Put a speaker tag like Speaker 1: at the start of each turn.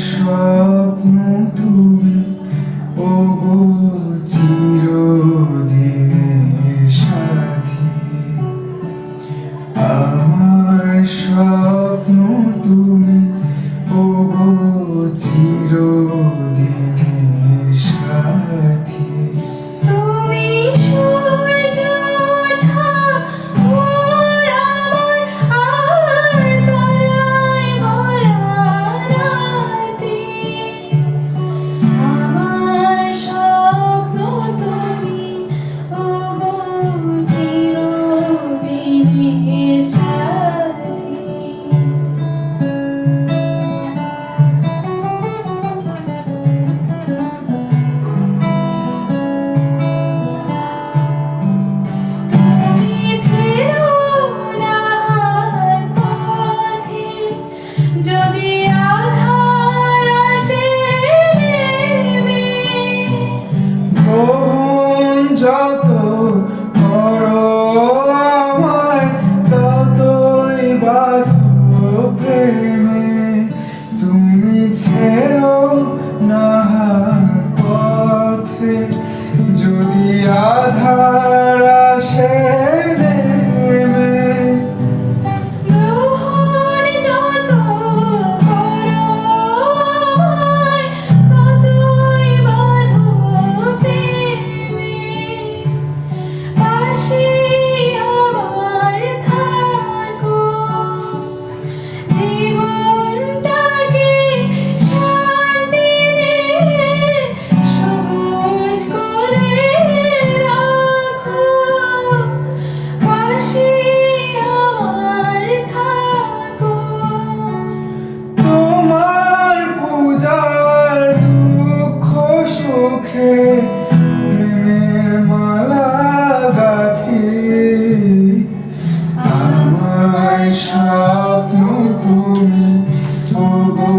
Speaker 1: স্বপ্ন তুমি ওগো চিরদিনের সাথী। আমার স্বপ্ন তুমি ওগো চিরদিনের সাথী।
Speaker 2: তুমি সূর্য ওঠা ভোর আমার আর তারায় ভরা রাতে। আমার স্বপ্ন তুমি ওগো চিরদিনের সাথী। যদি আধার আসে নেমে,
Speaker 1: গ্রহণ যত করো আমায় ততই বাঁধো প্রেমে। তুমি ছেড়ো না হাত পথে যদি আধার আসে নেমে।
Speaker 2: গ্রহণ যত করো আমায় ততই বাঁধো প্রেমে। পাশে আমার থাকো, জীবনটাকে শান্তি দিয়ে সবুজ করে রাখো। পাশে আমার থাকো।
Speaker 1: তোমার পূজার দুঃখ সুখে প্রেমের মালা গাঁথি। আমার স্বপ্ন তুমি ওগো